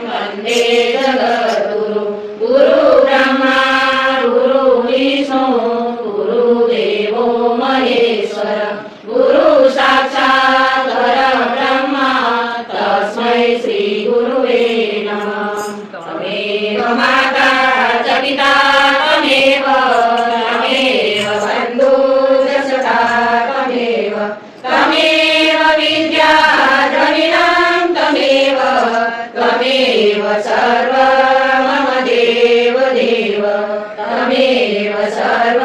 वंदे जगद्गुरु गुरु ब्रह्मा गुरु विष्णु गुरु देवो महेश्वर गुरु साक्षात् परब्रह्म तस्मै श्री गुरुवे नमः। तमेव माता च पिता तमेव बन्धु च सखा तमेव विद्या द्रविणं तमेव सर्व मम देव देव तमेव सर्व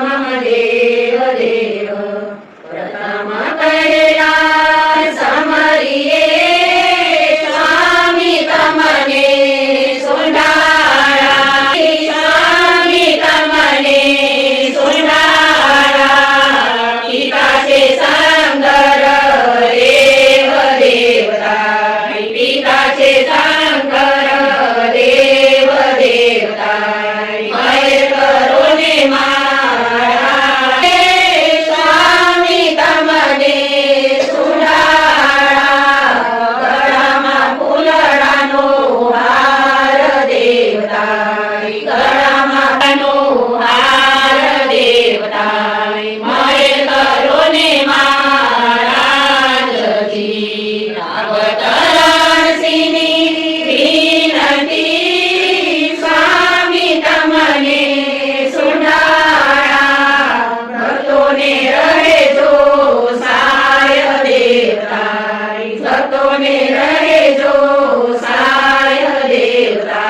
मम देव देव। प्रथम पहिला समरिये स्वामी तमने सोंडाळा स्वामी तमने सोंडाळा पिताचे संगर देव देवता पिताचे संकर देव देवता मय करुणे मारा स्वामी तमने सुडाळा गळामा फुलडानो हार देवता गळामा हार देवता मय करुणे महाराज जी अवतरण सिनी विनती स्वामी तमने सुडाळा भक्तोने रहे जो साय देवता भक्तोने रहे जो साय देवता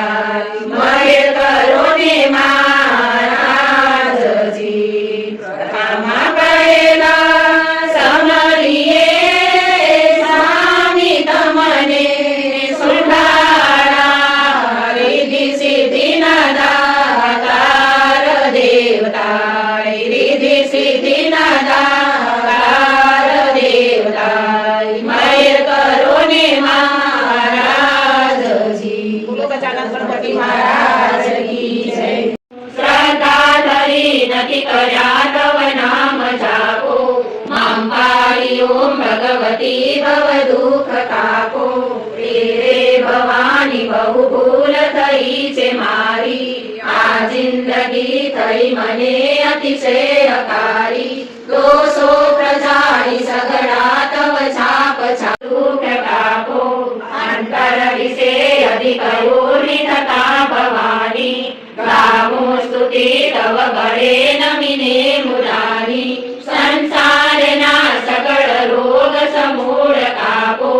मय करुणे महाराज जी। प्रथम पहिला समरिये स्वामी तमने सुंडाळा रिधी सिद्धी दातार देवता रिधी सिद्धी दातार देवता मय करुणे महाराज जी। गणपती महाराज की जय। श्रद्धा धरी नकी कर्या तव नाम जापो मां पाहि ओम भगवती भव दुःख तापो रे भवानी बहु भूल थईचे मारी आ जिंदगी थई मने अतिशयकारी दोषो प्रजाळी सगळा तव छाप छाप टापो अंतर विसे अधिक ऊर्मितता भवानी गामो स्तुति तव गळे नमिने मुरारी संसार ना सकळ रोग समूळ कापो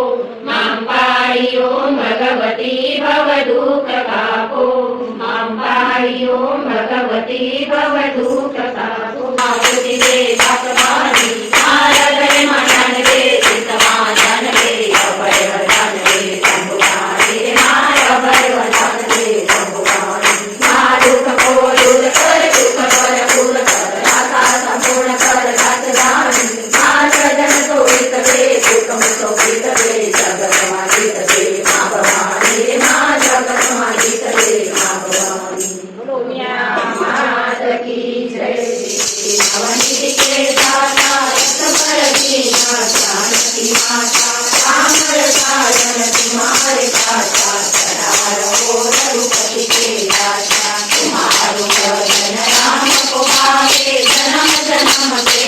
मां पाहि ओम भगवती भव दुःख कापो मां पाहि ओम भगवती भव दुःख कापो। मारुती दे सातमानी नारद रे मनन रे चित्तमानन रे अभय वरदान रे शंभुरानी रे माय अभय वरदान रे शंभुरानी मा दुःख को दूर कर दुःख पर पूर्ण कर आशा संपूर्ण कर सत जानी मा सजन सोईत रे सुख मुसोईत रे जगत माहित रे मा भवानी रे मा जगत माहित रे मा भवानी। बोलो मात की जय। अवनी के दाता पर की शांति माता कामर साधन तुम्हारे दाता सदा रहो रघुपति के दाता तुम्हारो भजन राम को पावे जन्म जन्म के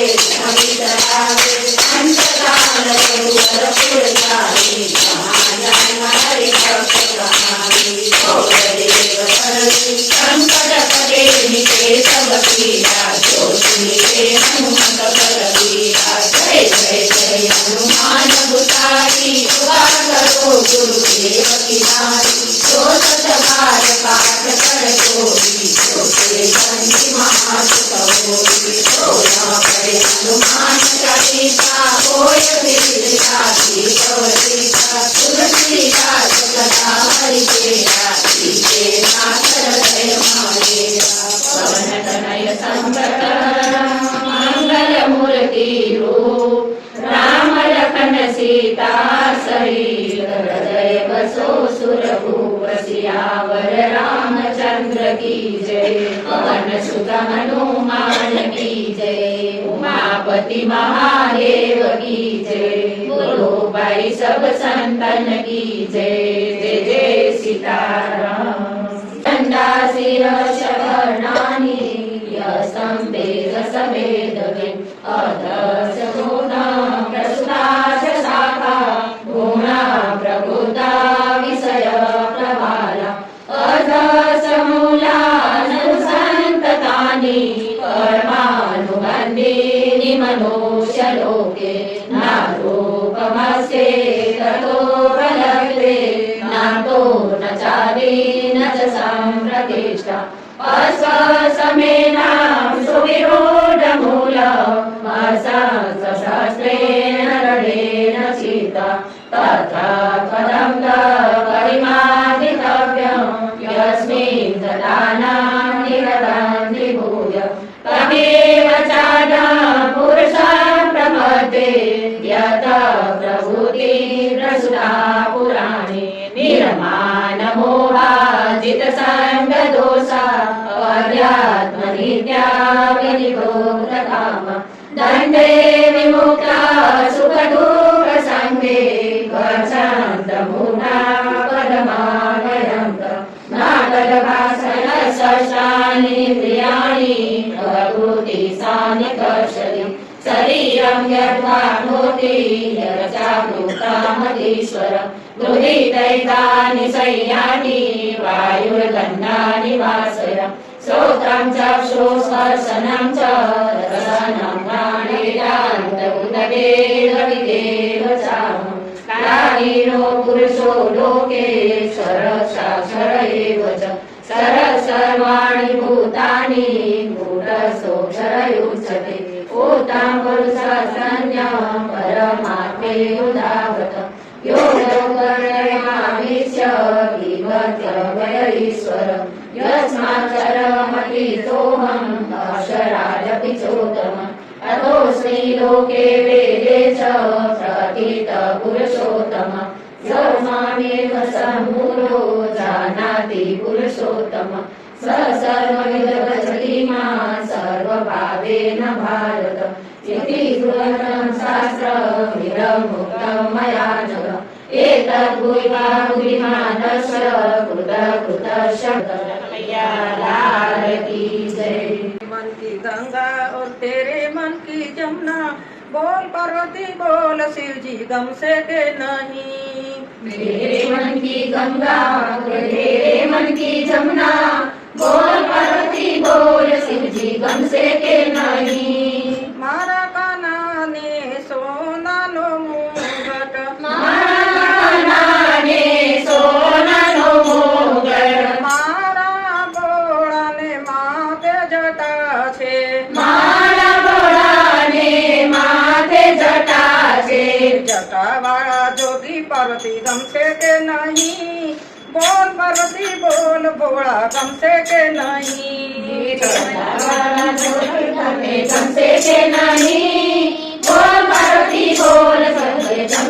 वितरावे अंत काल रघुवर पुर जाए महाजन हरि भक्त कहानी और देव हरि संकट करे निके सब पीड़ा जो सुनिए हनुमत कर वीरा जय जय जय हनुमान गुसाई दुआ करो गुरु देव की नारी जो सत बार पाठ कर कोई जो के संति महासुख होई जो न करे हनुमान चालीसा होय विद्या की गौरीसा तुलसीदास सदा हरि तेरा सीते नाथ हृदय मारेरा पवन तनय संकट मंगल मूर्ति रूप राम लखन सीता सहित हृदय बसो सुरभूप सियावर रामचंद्र की जय। पवन सुत हनुमान की जय। उमा उमापति महादेव की जय। बोलो भाई सब संतन की जय। जय जय सीताराम। चंदा शिर शरणानि स्तंभे समेदवे अधस गुणा प्रसुता शाखा गुणा प्रभुता विषय प्रभाला अधस मूला संततानि कर्मानुबन्धीनि मनुष्य लोके नारूपमस्ये ततोपलब्धे नातो न चारी न च सम्प्रतिष्ठा अस्वसमेनां सुविरूढमूलम् शास्त्रेण दृढेन चित्ता तथा पदं परिमार्जितव्यम् यस्मिन् ददानां निरतं विभूय तमेव चादं पुरुषं प्रपद्ये यत प्रभूति प्रसुता पुराणे निर्माणमोहाजित संगदोषा अध्यात्मनित्या विनिभोक्तकाम दण्डे विमुक्ता सुखदुःखसङ्गे गच्छन्तमुना पदमागयन्त नाटकभाषणशस्त्राणि प्रियाणि प्रकृतिसानि कर्षति शरीरं यद्वाप्नोति यच्चाप्नुतामतीश्वर गृहीतैतानि शय्यानि वायुर्गन्धानि वासय श्रोत्रं चक्षुस्पर्शनं च रसनं घ्राणेनान्तर्गतेरविदेव चाहं कालीनो पुरुषो लोके क्षरक्षर एव च क्षर सर्वाणि भूतानि गूढसोऽक्षरयुच्यते ऊतं पुरुषसंज्ञं परमात्मेयुधावत योगकर्णयामीश्य विभक्त्यभय ईश्वर यस्माक्षरमतीतोऽहम् अक्षरादपि चोत्तमम् अतोऽस्मि लोके वेदे च प्रथितपुरुषोत्तमः स मामेव सम्मूढो जानाति पुरुषोत्तमः स सर्वविद् मां सर्वभावेन भारत इति गुह्यं शास्त्रमिदं मुक्तं मया नघ एतद् गुह्यवा बुद्धिमानस्य कृतकृतस्य लाल की जय। मन की गंगा और तेरे मन की जमुना बोल पार्वती बोल शिव जी गम से के नहीं। मेरे मन की गंगा तेरे मन की जमुना बोल पार्वती बोल शिव जी गम से के नहीं। मारा काना ने सोना नो मुगट मारा काना ने सोना नो मुगट मारा बोड़ा ने माथे जटा छे मारा बोड़ा ने माथे जटा छे जटा वाला जोगी पार्वती गम से के नहीं। बोल पार्वती बोल बोला गम से के नहीं। गम से के नहीं बोल पार्वती बोल गम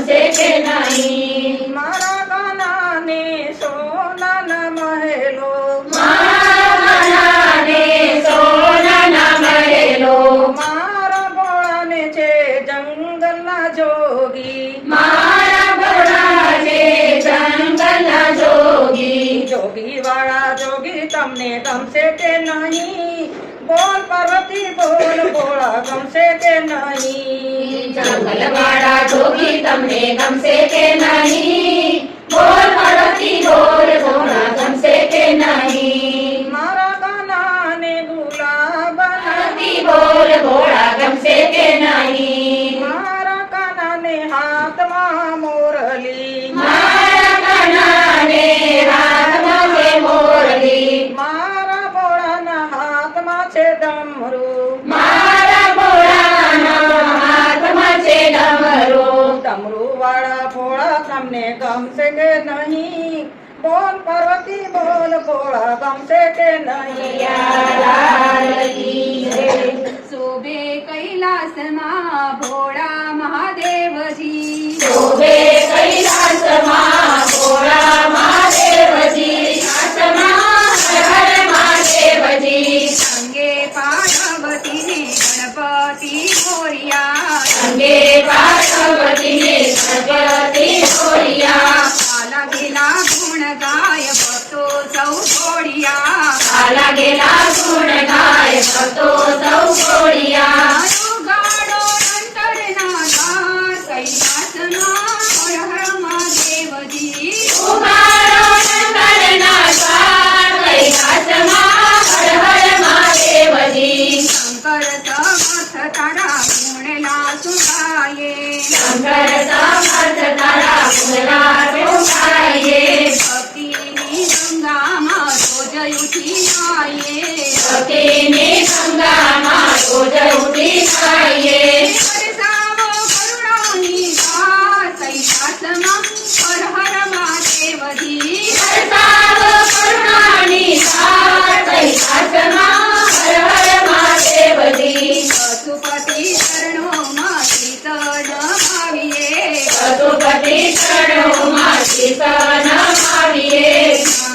से के नहीं। मारा गाना ने सोना न महलो मारा गाना ने सोना न महलो मारा बोला ने छे जंगल न जोगी मारा बोला छे जंगल न जोगी जोगी वाला जोगी तमने गम से के नहीं। बोल पार्वती बोल बोला गम से के नहीं। जंगल वाला जोगी तमने गम से के नहीं। बोल पार्वती बोल बोला गम से के नहीं। मारा गाना ने गुलाब पार्वती बोल बोला गम से के नहीं। मारा गाना ने हाथ में मोरली मारा गाना ने हाथ में मोरली मारा बोला न हाथ में छे डमरू मारा बोला न हाथ में छे डमरू डमरू वाला फोड़ा तमने गम से के नहीं। बोल पार्वती बोल बोला गम से के नहीं। लाल की जय। शोभे कैलास मां भोळा महादेवजी शोभे कैलास मां भोळा महादेवजी आसमा हर महादेवजी अंगे पार्वती ने गणपति मोरिया ગુણ ગાય ભક્તો સૌ ઘોડિયા લાગેલા ગુણ ગાય ભક્તો સૌ ઘોડિયા ગાડો અંતરના દ્વાર કૈલાસમાં હર હર મહાદેવજી ઉગાડો અંતરના દ્વાર કૈલાસમાં હર હર મહાદેવજી શંકર સમર્થ તારા ગુણલા સુખાયે શંકર સમર્થ તારા ગુણલા સુખાયે ભક્તિની ગંગામાં રોજ ઉઠી આયે ભક્તિની ગંગામાં રોજ ઉઠી ખાઈએ વરસાવો કરુણાની ધાર કૈલાસમાં હર હર મહાદેવજી વરસાવો કરુણાની ધાર કૈલાસમાં હર હર મહાદેવજી પશુપતિ ચરણોમાં શીતળ ભાવીએ પશુપતિ ચરણોમાં શીતળ નમાવીએ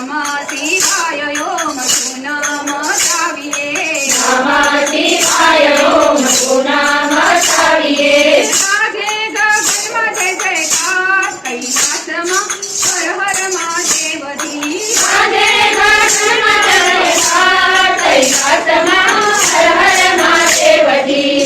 નમઃ શિવાય ઓમ સુનામ ગાવીએ નમઃ શિવાય ઓમ પુનઃ મચાવીએ સાધે ગગનમાં જય જયકાર કૈલાસમાં હર હર મહાદેવજી સાંજે ગગનમાં જયકાર કૈલાસમાં હર હર મહાદેવજી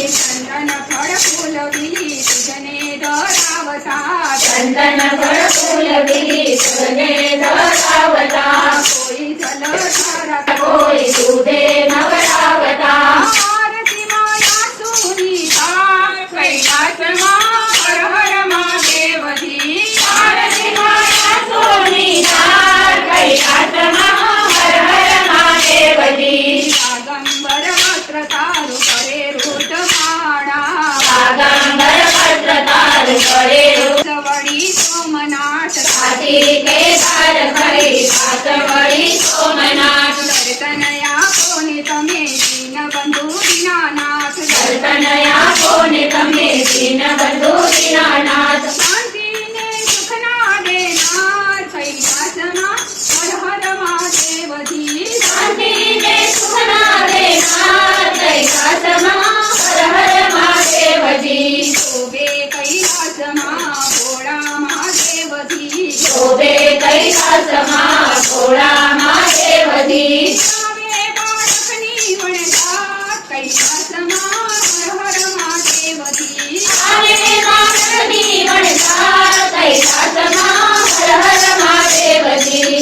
ચંદન ફળ ફૂલ વિલી તુજને ધરાવતા ચંદન ફળ ફૂલ વિલી તુજને ધરાવતા કોઈ જલધારા કોઈ દૂધે નવરાવતા આરતી માયા સુની ધાર કૈલાસમાં હર હર મહાદેવજી આરતી માયા સોની ધાર કૈલાસમાં હર હર મહાદેવજી આગંબર વસ્ત્ર તારું કરે રોજ માણા આગંબર પત્ર તાર કરે સવડી સોમનાથ સાથી કેદાર કરી સાસવડી સોમનાથ દર્શન આપો ને તમે દીન બંધુ દીનાનાથ દર્શન આપો ને તમે દીન બંધુ દીનાનાથ શાંતિને સુખના દેનાર કૈલાસમાં હર હર મહાદેવજી શાંતિને સુખના દેનાર કૈલાસમાં હર હર મહાદેવજી શોભે કૈલાસમાં ભોળા મહાદેવજી શોભે કૈલાસમાં ભોળા મહાદેવજી આવે બાળકની વણઝાર કૈલાસમાં હર હર મહાદેવજી આવે બાળકની વણઝાર કૈલાસમાં હર હર મહાદેવજી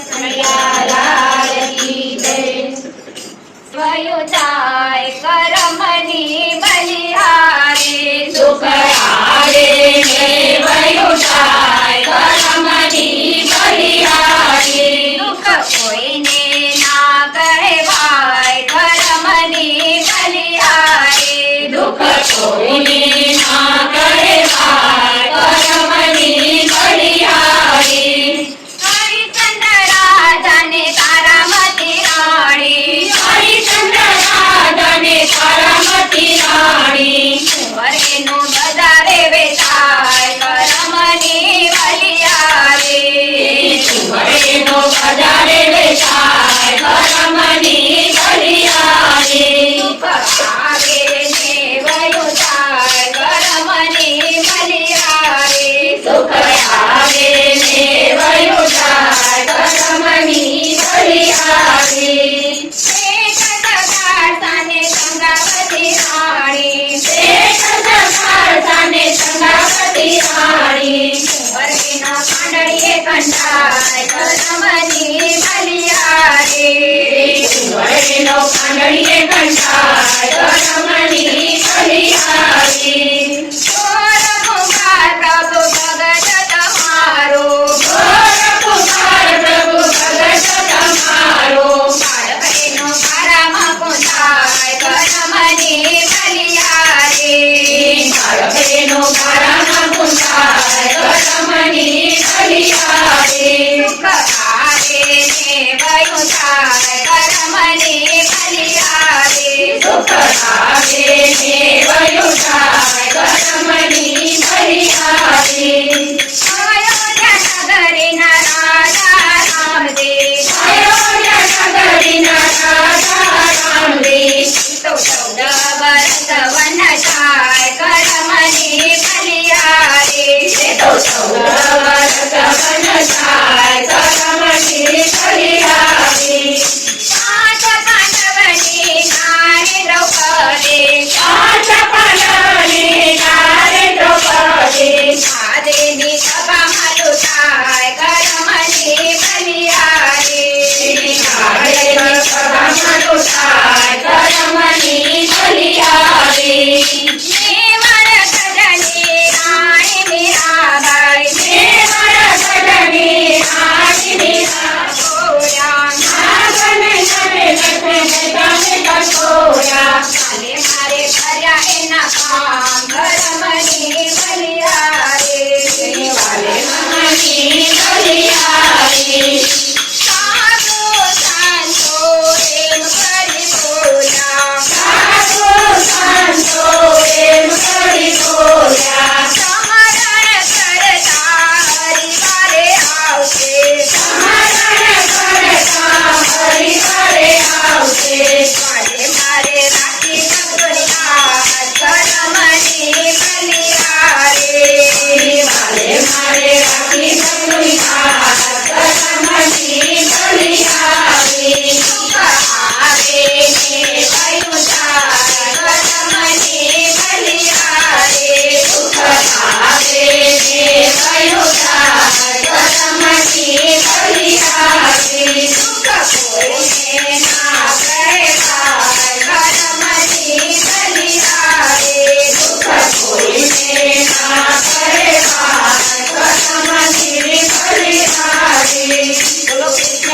કનૈયા લાલ કી જય વયુજાય કરમની બલિહારી સુખ આવે ને વયુજાય કરમની બલિહારી દુઃખ કોઈને ના કહેવાય કરમની બલિહારી દુઃખ કોઈને ના કહેવાય કરમની બલિહારી હરિચંદ્ર રાજાને તારામતી રાણી હરિચંદ્ર રાજાને તારામતી રાણી વરેનો બજારે વેચાય કરમની બલિહારી વરેનો બજારે વેચાય કરમની બલિહારી દુઃખ આવે ને વયું જાય કરમની બલિહારી સુખ આવે ને વયુજાય કરમની બલિહારી શેષ જગાડતાને ગંગાવતી રાણી શેષ જગાડતાને સંગાવતી રાણી વરેનો કાંડળીએ કંઠાય કરમની બલિહારી વરેનો કાંડળીએ કંઠાય કરમની બલિહારી ચોર પુકાર પ્રભુ ભગત તમારો ઘોર પુકાર પ્રભુ ભગત તમારો બાળકનો પારામાં પહોંચાય કરમની બલિહારી બાળકેનો પારામાં પૂંછાય કરમની બલિહારી સુખ આવે ને વયું જાય કરમની બલિહારી સુખ આવે ને વયુજાય કરમની બલિહારી અયોધ્યા નગરીના રાજા રામદેવ અયોધ્યા નગરીના રાજા રામદેવ તો 14 વર્ષ વન જાય કરમની બલિહારી તો 14 વર્ષ વન જાય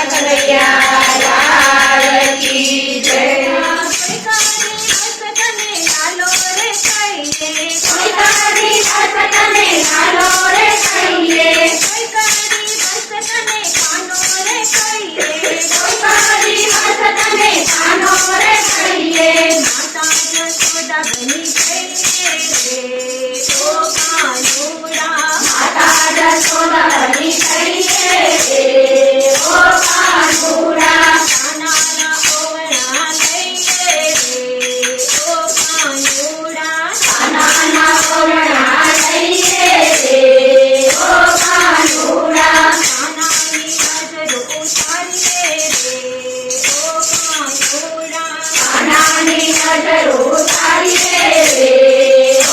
કનૈયા લાલ કી જય કોઈ કાળી હસતને લાલો રે કહીએ કોઈ કાળી હસતને લાલો રે કહીએ કોઈ કાળી હસતને કાનો રે કહીએ કોઈ કાળી હસતને કાનો રે કહીએ માતા જશોદા બની કહીએ રે ઓ કાનુડા માતા જશોદા બની કહીએ ઓ કાનુડા કાનાના ઓવણા લઈએ રે ઓ કાનુડા કાનાના ઓરણા લઈએ ઓ કાનુડા કાનાની નજર ઉતારીએ રે ઓ કાનુડા કાનાની નજર ઉતારીએ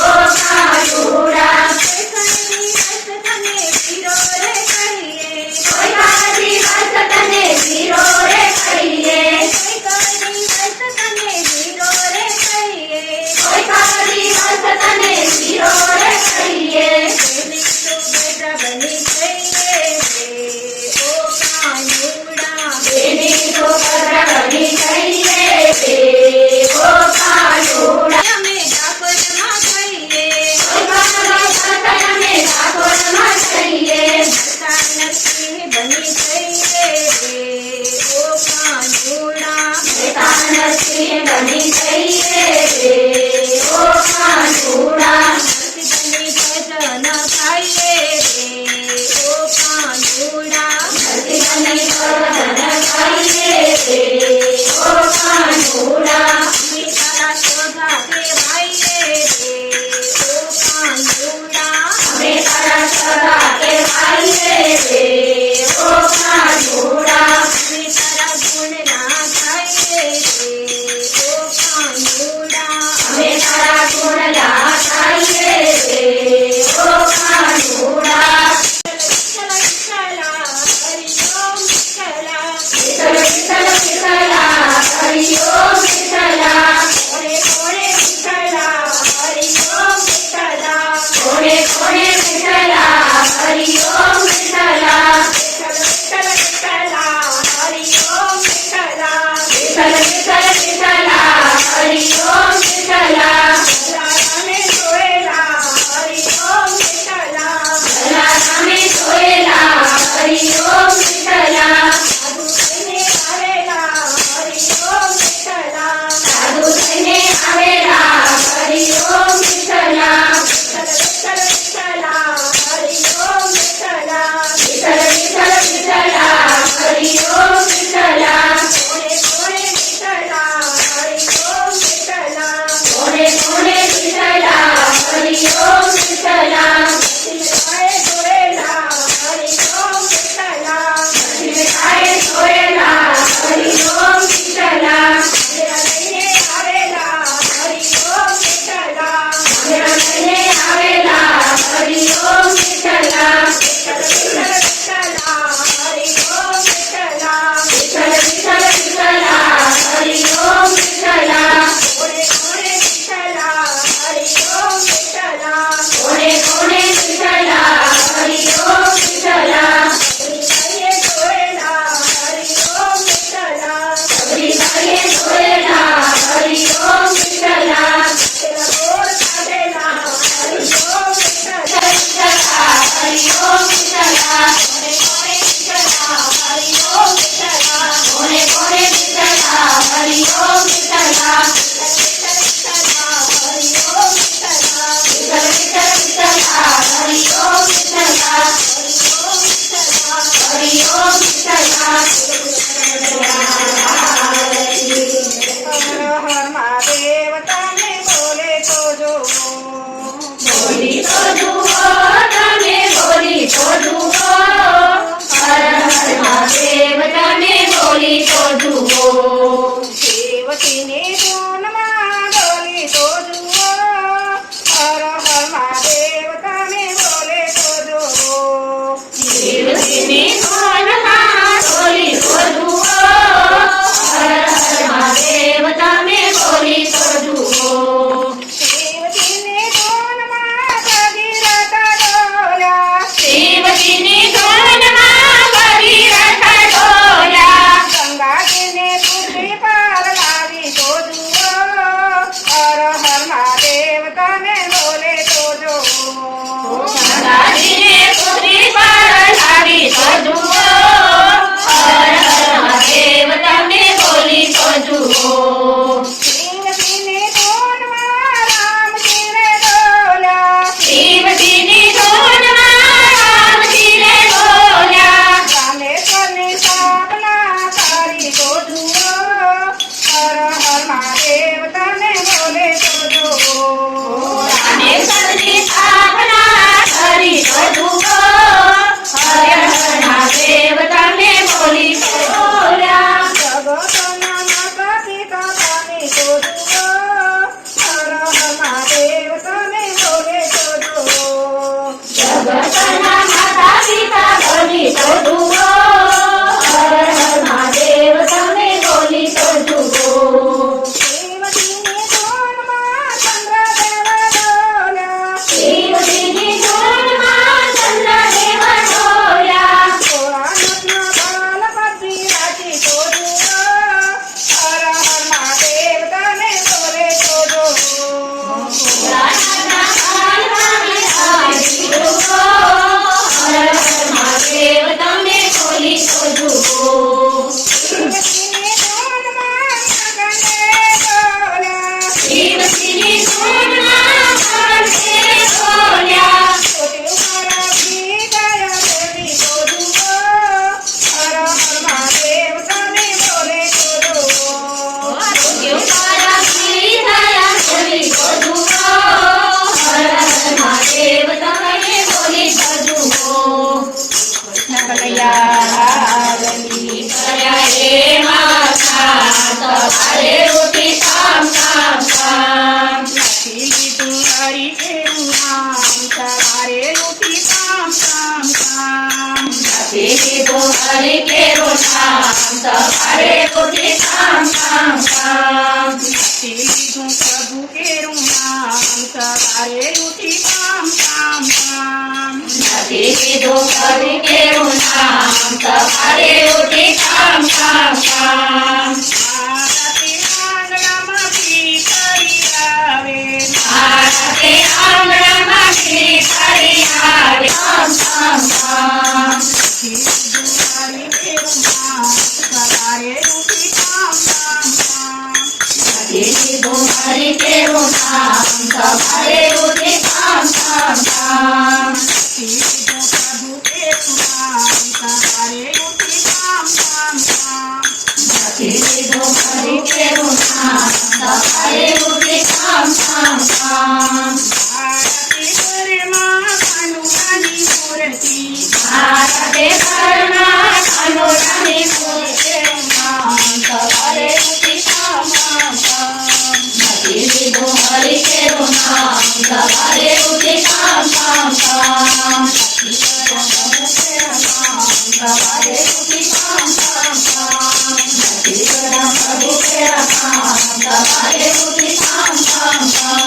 ઓ કાનુડા કોઈ કાળી હસતને વીરો રે કહીએ કોઈ કાળી હસતને વીરો રે કહીએ કોઈ કાળી હસતને વીરો રે કહીએ કોઈ કાળી હસતને તેની તો બેટા બની કહીએ બેની તો ભદ્ર બની કહીએ ઓ કાનુડા અમે ડાકોરમાં કહીએ કોઈ કાળી હસતને ડાકોરમાં કહીએ ભરતા નરસિંહ બની કહીએ રે ઓ કાનુડા નરસિંહ બની કહીએ ઓ કાનુડા નરસિંહની ભજન ખાઈએ રે ઓ કાનુડા નરસિંહની ભજન ગાઈએ ઓ કાનુડા અમે તારા શોધા કહેવાઈએ રે ઓ કાનુડા અમે તારા સદા કહેવાઈએ ઓ કાનુડા અમે તારા ગુણ ના ગાઈએ રે ઓ કાનુડા અમે સ્થાપના કરી તો જુઓ હર હર મહાદેવ તમે બોલે તો જુઓ રામેશ્વરની સ્થાપના કરી તો જુઓ હર હર મહાદેવ તમે બોલી તો બોલ્યા જગતના માતા પિતા તમે તો જુઓ હર હર મહાદેવ તમે બોલે તો જુઓ જગતના માતા પિતા બોલી તો જુઓ હર હર મહાદેવ તમે બોલી તો જુઓ દેવજીની ધૂનમાં ચંદ્રદેવ ડોલ્યા શિવજીની ધૂનમાં ચંદ્રદેવ ડોલ્યા ભોળાનાથના બાલ પરથી રાજી તો જુઓ હર હર મહાદેવ તમે બોલે તો જુઓ ભોળાનાથના કાનમાં હાજી જુઓ હર હર મહાદેવ તમે બોલી તો જુઓ દેવજીની ધૂનમાં ગગનદેવ ડોલ્યા શિવજીની ધૂનમાં ચંદ્રદેવ ડોલ્યા કોટી ઉમરથી દયા દેવી તો જુઓ હર હર મહાદેવ તમે બોલે તો જુઓ મારા શ્રી દયા બોલી તો જુઓ હર હર મહાદેવ તમે બોલી તો જુઓ કર્યા રે માતા તમારે ઉઠી કામ કામ કામ નથી કીધું હરી કેરું નામ તમારે ઉઠી કામ કામ કામ નથી કીધું હરી કેરું નામ તમારે ઉઠી કામ કામ કામ આરતે આંગણામાં શ્રી કરી આવે કામ કામ કામ નથી કીધું હરી કેરું નામ તમારે ઉઠી કામ કામ કામ નથી કીધું હરી કેરું નામ તમારે ઉઠી કામ કામ કામ આરતે ઘરમાં કાનોડાની મૂર્તિનું નામ તમારે ઉઠી કામ કામ કામ નથી કીધું હરી કેરું નામ તમારે ઉઠી કામ કામ કામ તમારે ઉઠી કામ કામ કામ નથી કરા પ્રભુ તેરા કામ તમારે ઉઠી કામ કામ કામ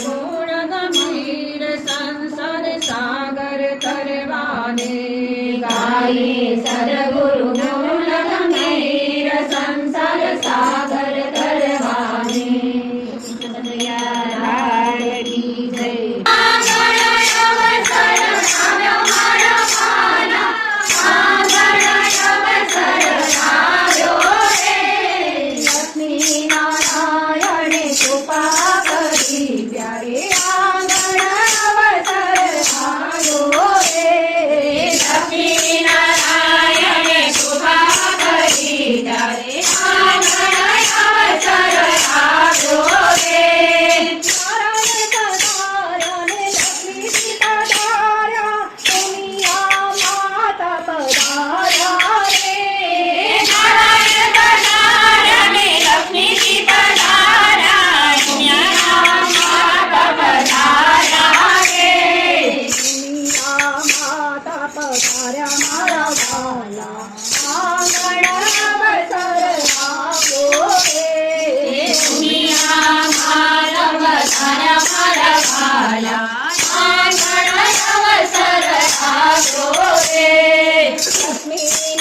ગુણ ગંભીર સંસાર સાગર તરવાને ગાયે સદગુરુ ગુણ ગંભીર સંસાર સાગર તરવાને લક્ષ્મીનારાયણે કૃપા કરી પ્યારે આંગણ અવસર આવ્યો રે લક્ષ્મીનારાયણે કૃપા કરી ત્યારે આંગણ અવસર આવ્યો રે નારાયણ સદારને લક્ષ્મી સીતા ધાર્યા દુનિયા માતા પધાર્યા રે નારાયણ સદારને લક્ષ્મી સીતા ધાર્યા દુનિયા માતા પધાર્યા રે દુનિયા માતા પધાર્યા મારા વાલા આંગણ અવસર આવ્યો રે દુનિયા માતા પધાર્યા મારા વાલા આંગણ અવસર આવ્યો રે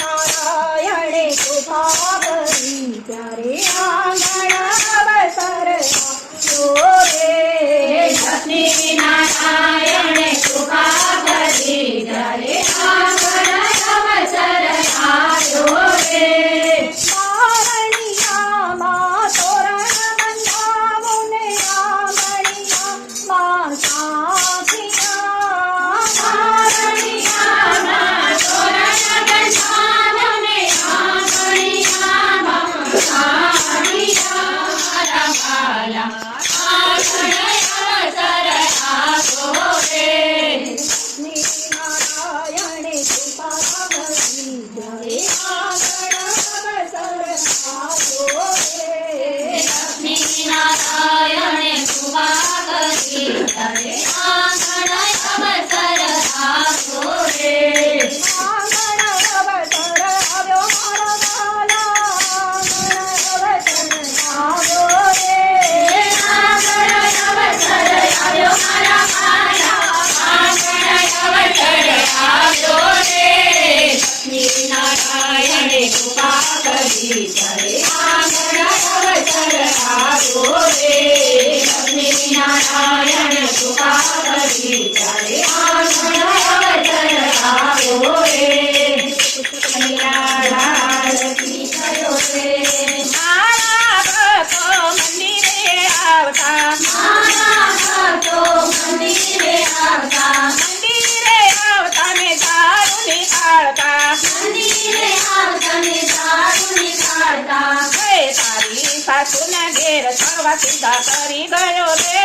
લક્ષ્મીનારાયણે કૃપા કરી ત્યારે આંગણ અવસર આવ્યો રે લક્ષ્મીનારાયણે કૃપા કરી ત્યારે આંગણ અવસર આવ્યો રે સાસુના ઘેર ચડવા સીધા કરી ગયો રે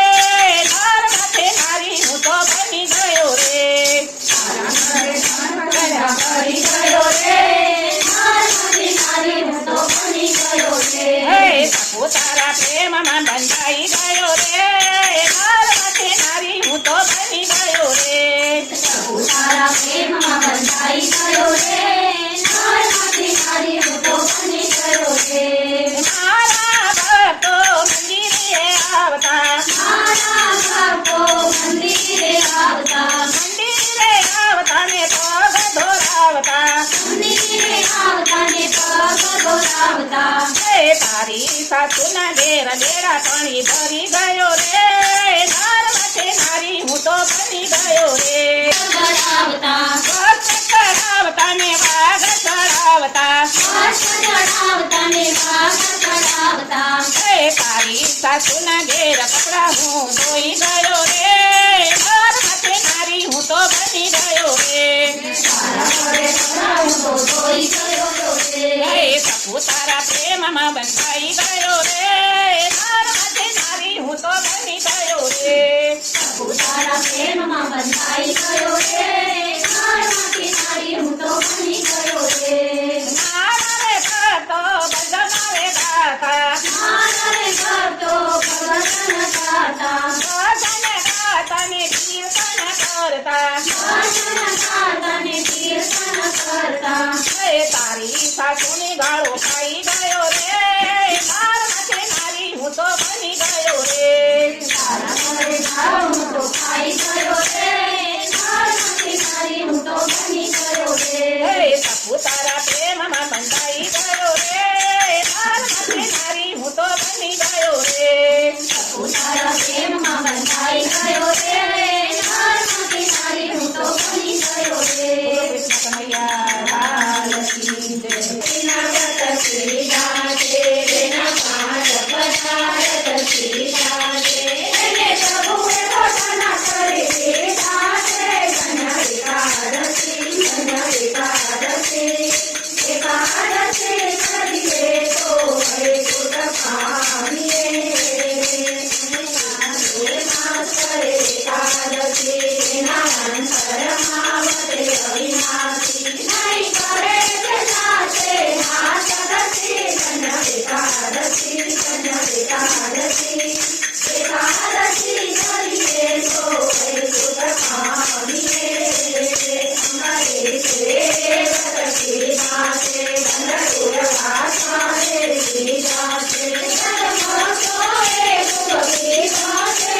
નર માથે નારી હું તો બની ગયો રે કરી ગયો રે નારી નારી હું તો બની ગયો રે હે સપુ તારા પ્રેમમાં બંધાઈ ગયો રે નર માથે નારી હું તો બની ગયો રે તારા પ્રેમમાં બંધાઈ ગયો રે નારી નારી હું તો બની ગયો રે મારા ભક્તો મંદિરે આવતા મારા ભક્તો મંદિરે આવતા ને પગ ધોરાવતા મંદિરે આવતા ને પગ ધોરાવતા હે તારી સાસુના ઘેર બેડા પાણી ભરી ગયો રે નર માથે નારી હું તો બની ગયો રે ચડાવતા ચડાવતા ને વાઘ ચડાવતા ચડાવતા ને વાઘ ચડાવતા હે તારી સાસુના ઘેર કપડા હું ધોઈ ગયો રે નર માથે નારી હું તો બની ગયો રે હું તો ધોઈ ગયો રે હે સપુ તારા પ્રેમમાં બંધાઈ ગયો રે નર માથે નારી હું તો બની ગયો રે તારા પ્રેમમાં બંધાઈ ગયો રે નારી નારી હું તો બની ગયો રે મારા રે કરતો ભજન રે ગાતા મારા રે કરતો ભગવાન ગાતા ભજન ગાતા ને કીર્તન કરતા ભજન ગાતા ને કીર્તન કરતા હે તારી સાસુની ગાળો ખાઈ ગયો રે માર માથે નારી હું તો બની ગયો રે તારા ઘરે જાઉં હું તો ખાઈ ગયો રે નારી નારી હું તો બની ગયો રે હે સપુ તારા પ્રેમમાં બંધાઈ ગયો રે માર માથે નારી હું તો બની ગયો રે તારા પ્રેમમાં બંધાઈ ગયો રે નારી નારી હું તો બની ગયો રે કૃષ્ણ કનૈયા લાલ કી જય. તેના વ્રત સીધા છે તેના પાંચ પધારત સીધા છે એને પ્રભુએ પોતાના કરે દીધા છે ઘણા એકાદશી કરીએ તો હરે કુટ પામીએ માસ કરે એકાદશી તેના અંતરમાં વધે અવિનાશી નહીં કરે તે નાશે હાસરસી ઘણા એકાદશી એકાદશી કરીએ તો હરે કુટ પામીએ અમારે છે સીધા છે ગંધર્વ ભાષા છે સીધા છે ધર્મોએ ગુરુ સીધા છે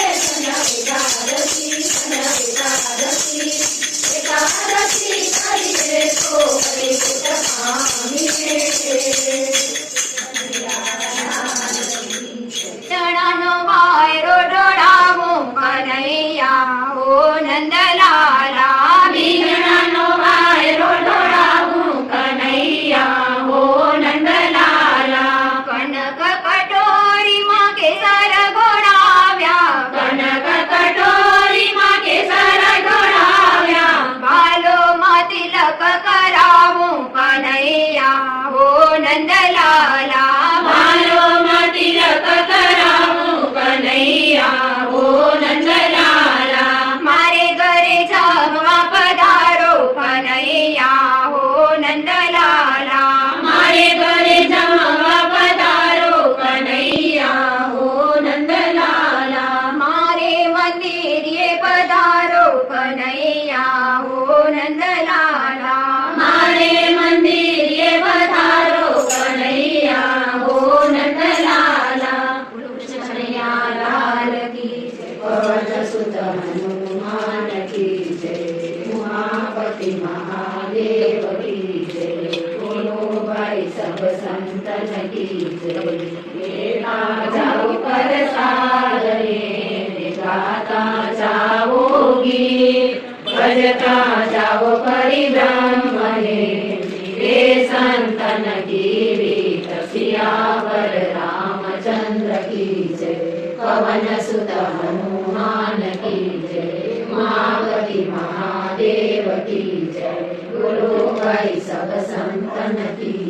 એકાદશી કરીએ તો હરે કુટ પામીએ ચણાનો વાયરો ઢોળાવો કનૈયા હો નંદલાલા વીણાનો વાયરો ઢોળાવું કનૈયા હો નંદલાલા કનક કટોરીમાં કેસર ઘોડાવ્યા કનક કટોરીમાં કેસર ઢોળાવ્યા બાલોમાં તિલક કરાવું કનૈયા હો નંદલાલા માલોમાં તિલક કરાવું કનૈયા હો નંદલાલા મારે ઘરે જમવા પધારો કનૈયા હો નંદલાલા મારે ઘરે જમવા પધારો કનૈયા હો નંદલાલા મારે મંદિરે પધારો કનૈયા હો નંદલાલા મારે મંદિરે પધારો કનૈયા હો નંદલાલા કૃષ્ણયા લાલ કી જય પવનસુત હનુમાન કી જય ઉમાપતિ મહાદેવ કી જય બોલો ભાઈ સબ સંતન કી જય બેટા જાઓ પ્રસાદ રે ગાતા જાઓ ગીત ભજતા જાઓ પરિબ્રહ્મ હે રે સંતન ગીરીત સિયાવર રામચંદ્ર કી જય પવન સુત હનુમાન કી જય ઉમાપતિ મહાદેવ કી જય બોલો ભાઈ સબ સંતન કી